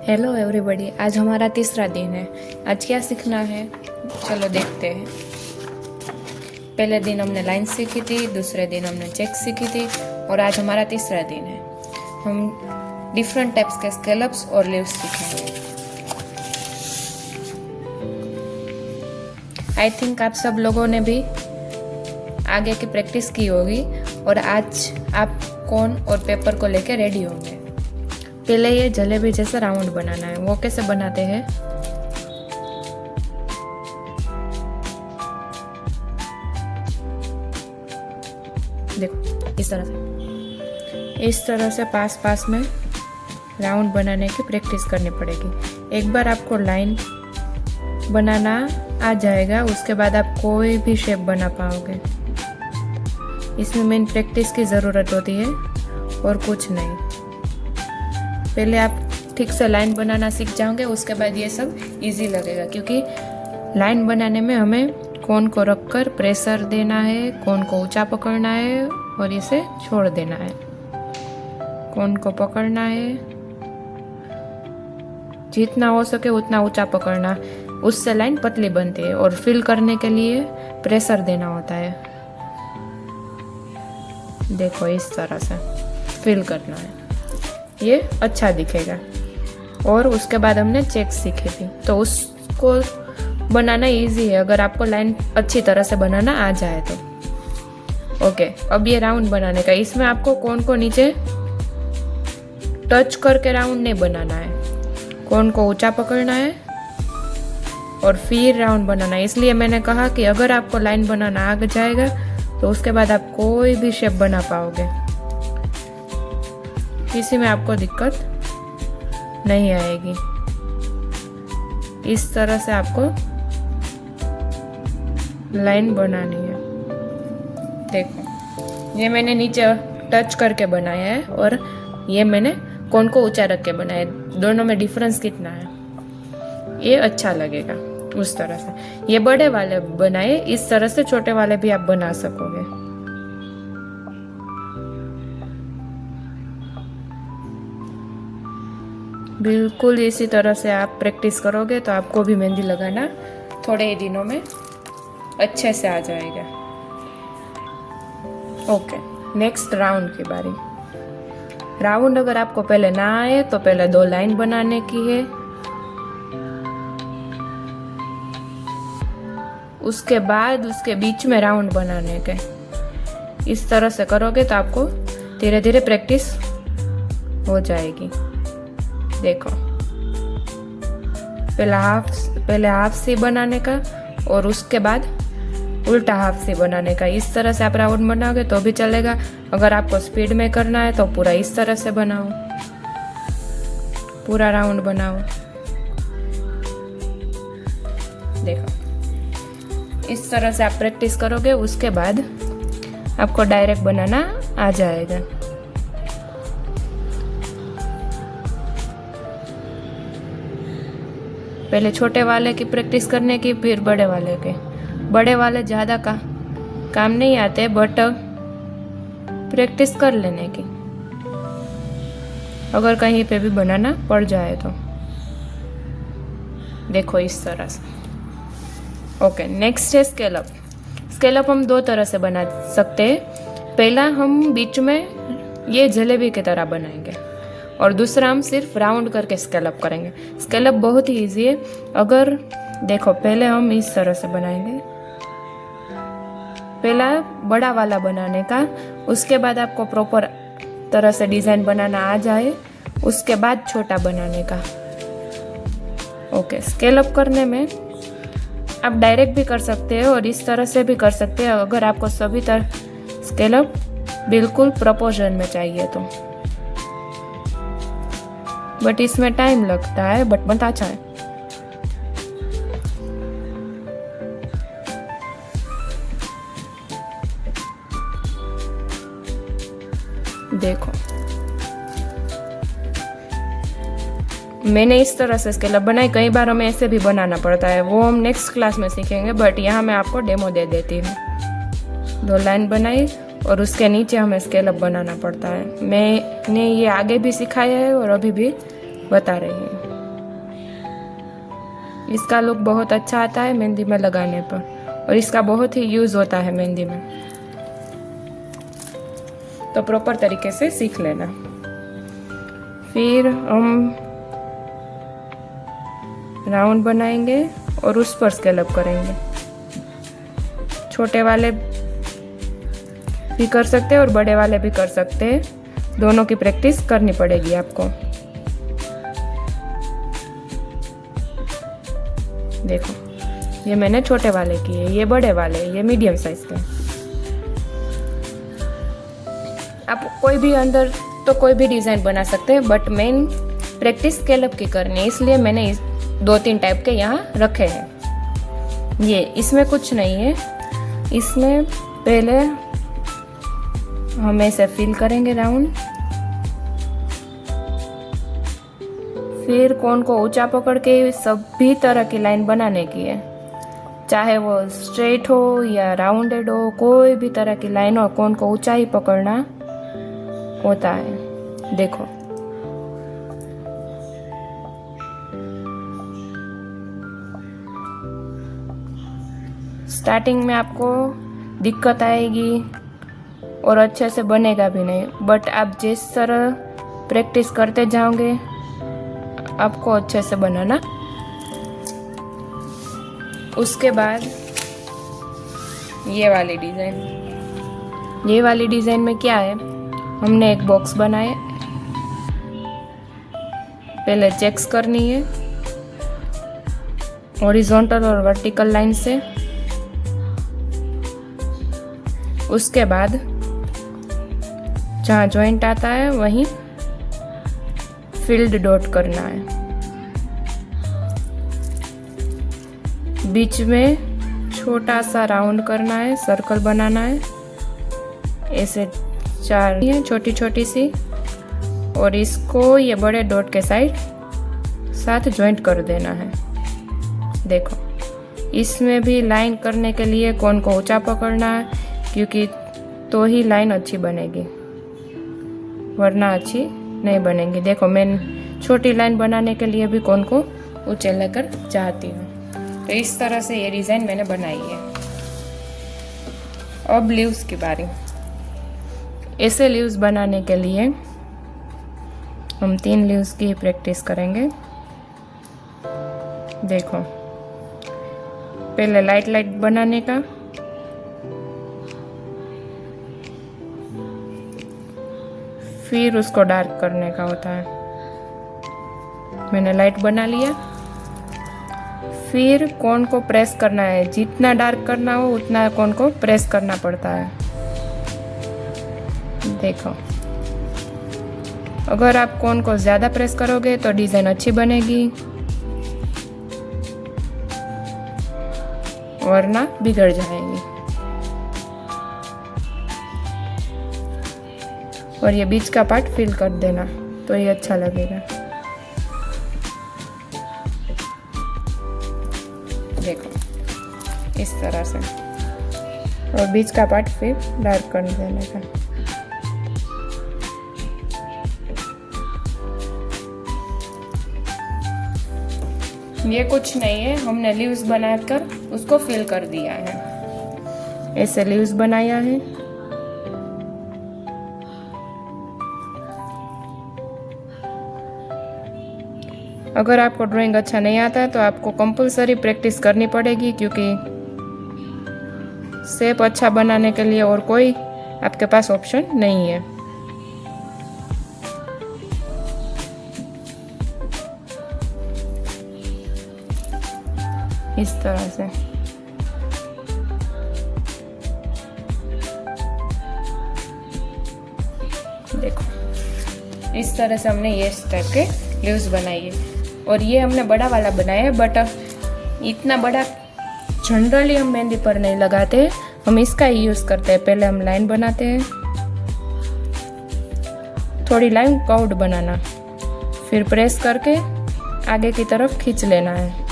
Hello everybody, आज हमारा तीसरा दिन है। आज क्या सीखना है, चलो देखते हैं। पहले दिन हमने लाइन सीखी थी, दूसरे दिन हमने चेक सीखी थी और आज हमारा तीसरा दिन है। हम डिफरेंट टाइप्स के स्केलप्स और लीव्स सीखेंगे। आई थिंक आप सब लोगों ने भी आगे की प्रैक्टिस की होगी और आज आप कोन और पेपर को लेकर रेडी होंगे। पहले ये जलेबी जैसा राउंड बनाना है। वो कैसे बनाते हैं, देखो इस तरह से पास पास में राउंड बनाने की प्रैक्टिस करनी पड़ेगी। एक बार आपको लाइन बनाना आ जाएगा, उसके बाद आप कोई भी शेप बना पाओगे। इसमें मेन प्रैक्टिस की ज़रूरत होती है और कुछ नहीं। पहले आप ठीक से लाइन बनाना सीख जाओगे, उसके बाद ये सब इजी लगेगा, क्योंकि लाइन बनाने में हमें कोन को रखकर प्रेशर देना है, कोन को ऊंचा पकड़ना है और इसे छोड़ देना है। कोन को पकड़ना है, जितना हो सके उतना ऊंचा पकड़ना, उससे लाइन पतली बनती है। और फिल करने के लिए प्रेशर देना होता है। देखो इस तरह से फिल करना है, ये अच्छा दिखेगा। और उसके बाद हमने चेक सीखी थी, तो उसको बनाना इजी है अगर आपको लाइन अच्छी तरह से बनाना आ जाए तो। ओके, अब ये राउंड बनाने का, इसमें आपको कोन को नीचे टच करके राउंड नहीं बनाना है। कोन को ऊंचा पकड़ना है और फिर राउंड बनाना है। इसलिए मैंने कहा कि अगर आपको लाइन बनाना आ जाएगा तो उसके बाद आप कोई भी शेप बना पाओगे, किसी में आपको दिक्कत नहीं आएगी। इस तरह से आपको लाइन बनानी है। देखो ये मैंने नीचे टच करके बनाया है और ये मैंने कोन को ऊंचा रख के बनाया है। दोनों में डिफरेंस कितना है, ये अच्छा लगेगा उस तरह से। ये बड़े वाले बनाए, इस तरह से छोटे वाले भी आप बना सकोगे। बिल्कुल इसी तरह से आप प्रैक्टिस करोगे तो आपको भी मेहंदी लगाना थोड़े ही दिनों में अच्छे से आ जाएगा। ओके, नेक्स्ट राउंड की बारी। राउंड अगर आपको पहले ना आए तो पहले 2 लाइन बनाने की है, उसके बाद उसके बीच में राउंड बनाने के। इस तरह से करोगे तो आपको धीरे धीरे प्रैक्टिस हो जाएगी। देखो पहले हाफ सी बनाने का और उसके बाद उल्टा हाफ सी बनाने का। इस तरह से आप राउंड बनाओगे तो भी चलेगा। अगर आपको स्पीड में करना है तो पूरा इस तरह से बनाओ, पूरा राउंड बनाओ। देखो इस तरह से आप प्रैक्टिस करोगे, उसके बाद आपको डायरेक्ट बनाना आ जाएगा। पहले छोटे वाले की प्रैक्टिस करने की, फिर बड़े वाले के। बड़े वाले ज़्यादा काम नहीं आते, बट प्रैक्टिस कर लेने की, अगर कहीं पे भी बनाना पड़ जाए तो। देखो इस तरह से। ओके, नेक्स्ट है स्केलअप। स्केलअप हम 2 तरह से बना सकते हैं। पहला हम बीच में ये जलेबी की तरह बनाएंगे और दूसरा हम सिर्फ राउंड करके स्केलअप करेंगे। स्केलअप बहुत ही इजी है। अगर देखो पहले हम इस तरह से बनाएंगे, पहला बड़ा वाला बनाने का, उसके बाद आपको प्रॉपर तरह से डिज़ाइन बनाना आ जाए, उसके बाद छोटा बनाने का। ओके, स्केलअप करने में आप डायरेक्ट भी कर सकते हो और इस तरह से भी कर सकते हो, अगर आपको सभी तरह स्केलअप बिल्कुल प्रोपोर्शन में चाहिए तो। बट इसमें टाइम लगता है, बट बनता अच्छा है। देखो मैंने इस तरह से स्केलअप बनाई। कई बार हमें ऐसे भी बनाना पड़ता है, वो हम नेक्स्ट क्लास में सीखेंगे, बट यहाँ मैं आपको डेमो दे देती हूँ। 2 लाइन बनाई और उसके नीचे हमें स्केलअप बनाना पड़ता है। मैंने ये आगे भी सिखाया है और अभी भी बता रही हूँ। इसका लुक बहुत अच्छा आता है मेहंदी में लगाने पर, और इसका बहुत ही यूज़ होता है मेहंदी में, तो प्रॉपर तरीके से सीख लेना। फिर हम राउंड बनाएंगे और उस पर स्केलअप करेंगे। छोटे वाले भी कर सकते हैं और बड़े वाले भी कर सकते हैं, दोनों की प्रैक्टिस करनी पड़ेगी आपको। देखो ये मैंने छोटे वाले किए, ये बड़े वाले, ये मीडियम साइज के। आप कोई भी अंदर तो कोई भी डिज़ाइन बना सकते हैं, बट मेन प्रैक्टिस स्केलअप की करनी है, इसलिए मैंने 2-3 टाइप के यहाँ रखे हैं। ये इसमें कुछ नहीं है, इसमें पहले हम ऐसे फिल करेंगे राउंड, फिर कोन को ऊंचा पकड़ के सभी तरह की लाइन बनाने की है, चाहे वो स्ट्रेट हो या राउंडेड हो, कोई भी तरह की लाइन हो, कोन को ऊंचा ही पकड़ना होता है। देखो स्टार्टिंग में आपको दिक्कत आएगी और अच्छे से बनेगा भी नहीं, बट आप जिस तरह प्रैक्टिस करते जाओगे आपको अच्छे से बनाना। उसके बाद ये वाली डिज़ाइन में क्या है, हमने एक बॉक्स बनाया, पहले चेक्स करनी है हॉरिजॉन्टल और वर्टिकल लाइन से। उसके बाद जहाँ जॉइंट आता है वहीं फील्ड डॉट करना है, बीच में छोटा सा राउंड करना है, सर्कल बनाना है, ऐसे 4 छोटी छोटी सी, और इसको ये बड़े डॉट के साथ जॉइंट कर देना है। देखो इसमें भी लाइन करने के लिए कोन को ऊंचा पकड़ना है, क्योंकि तो ही लाइन अच्छी बनेगी, वरना अच्छी नहीं बनेगी। देखो मैं छोटी लाइन बनाने के लिए भी कोन को ऊंचे लेकर चाहती हूँ। तो इस तरह से ये डिज़ाइन मैंने बनाई है। अब लीव्स की बारी। ऐसे लीव्स बनाने के लिए हम 3 लीव्स की प्रैक्टिस करेंगे। देखो पहले लाइट बनाने का, फिर उसको डार्क करने का होता है। मैंने लाइट बना लिया, फिर कोन को प्रेस करना है, जितना डार्क करना हो उतना कोन को प्रेस करना पड़ता है। देखो अगर आप कोन को ज़्यादा प्रेस करोगे तो डिज़ाइन अच्छी बनेगी, वरना बिगड़ जाएगी। और ये बीच का पार्ट फिल कर देना तो ये अच्छा लगेगा। देखो इस तरह से, और बीच का पार्ट फिर डार्क कर देने का। ये कुछ नहीं है, हमने लीव्स बनाकर उसको फिल कर दिया है। ऐसे लीव्स बनाया है। अगर आपको ड्राइंग अच्छा नहीं आता है तो आपको कंपलसरी प्रैक्टिस करनी पड़ेगी, क्योंकि शेप अच्छा बनाने के लिए और कोई आपके पास ऑप्शन नहीं है। इस तरह से देखो, इस तरह से हमने ये टाइप के लीव्स बनाई है। और ये हमने बड़ा वाला बनाया है, बट इतना बड़ा जनरली हम मेहंदी पर नहीं लगाते, हम इसका ही यूज़ करते हैं। पहले हम लाइन बनाते हैं, थोड़ी लाइन कर्व्ड बनाना, फिर प्रेस करके आगे की तरफ खींच लेना है।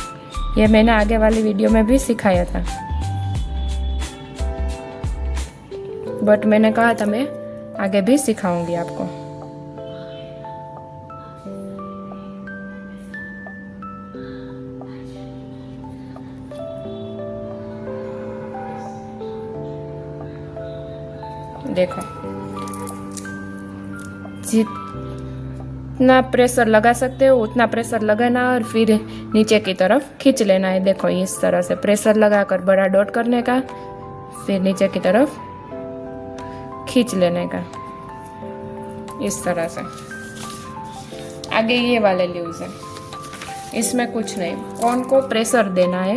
ये मैंने आगे वाली वीडियो में भी सिखाया था, बट मैंने कहा था मैं आगे भी सिखाऊंगी आपको। देखो, जितना प्रेशर लगा सकते हो उतना प्रेशर लगाना और फिर नीचे की तरफ खींच लेना है। देखो इस तरह से प्रेशर लगाकर बड़ा डॉट करने का, फिर नीचे की तरफ खींच लेने का, इस तरह से। आगे ये वाले लीव्स है, इसमें कुछ नहीं, कोन को प्रेशर देना है।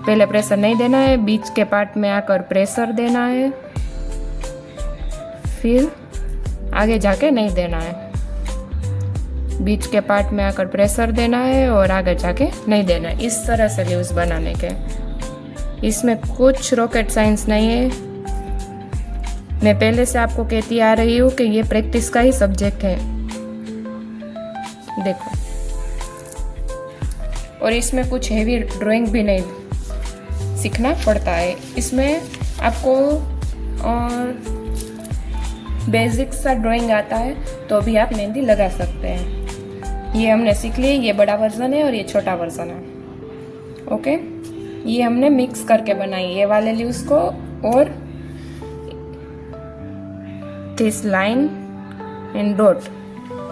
पहले प्रेशर नहीं देना है, बीच के पार्ट में आकर प्रेशर देना है, फिर आगे जाके नहीं देना है। बीच के पार्ट में आकर प्रेशर देना है और आगे जाके नहीं देना है। इस तरह से लीव्स बनाने के। इसमें कुछ रॉकेट साइंस नहीं है। मैं पहले से आपको कहती आ रही हूँ कि ये प्रैक्टिस का ही सब्जेक्ट है। देखो, और इसमें कुछ हेवी ड्राइंग भी नहीं सीखना पड़ता है। इसमें आपको बेसिक सा ड्राइंग आता है तो भी आप मेहंदी लगा सकते हैं। ये हमने सीख ली, ये बड़ा वर्जन है और ये छोटा वर्जन है। ओके, ये हमने मिक्स करके बनाई, ये वाले लीव्स को और दिस लाइन एंड डॉट,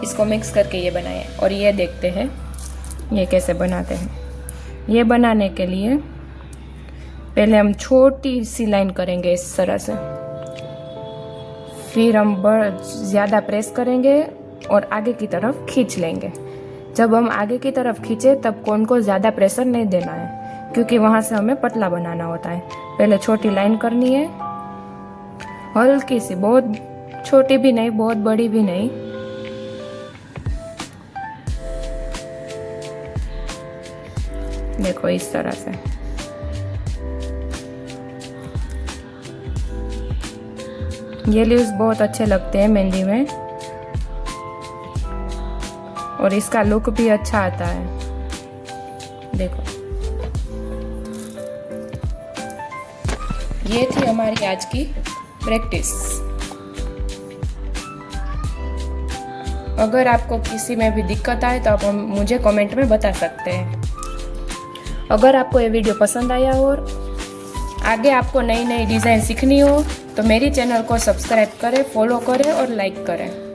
इसको मिक्स करके ये बनाए। और ये देखते हैं ये कैसे बनाते हैं। ये बनाने के लिए पहले हम छोटी सी लाइन करेंगे इस तरह से, फिर हम ज़्यादा प्रेस करेंगे और आगे की तरफ खींच लेंगे। जब हम आगे की तरफ खींचे तब कोन को ज़्यादा प्रेशर नहीं देना है, क्योंकि वहाँ से हमें पतला बनाना होता है। पहले छोटी लाइन करनी है, हल्की सी, बहुत छोटी भी नहीं बहुत बड़ी भी नहीं। देखो इस तरह से। ये लीव्स बहुत अच्छे लगते हैं मेहंदी में और इसका लुक भी अच्छा आता है। देखो, ये थी हमारी आज की प्रैक्टिस। अगर आपको किसी में भी दिक्कत आए तो आप मुझे कमेंट में बता सकते हैं। अगर आपको ये वीडियो पसंद आया और आगे आपको नई नई डिज़ाइन सीखनी हो तो मेरी चैनल को सब्सक्राइब करें, फॉलो करें और लाइक करें।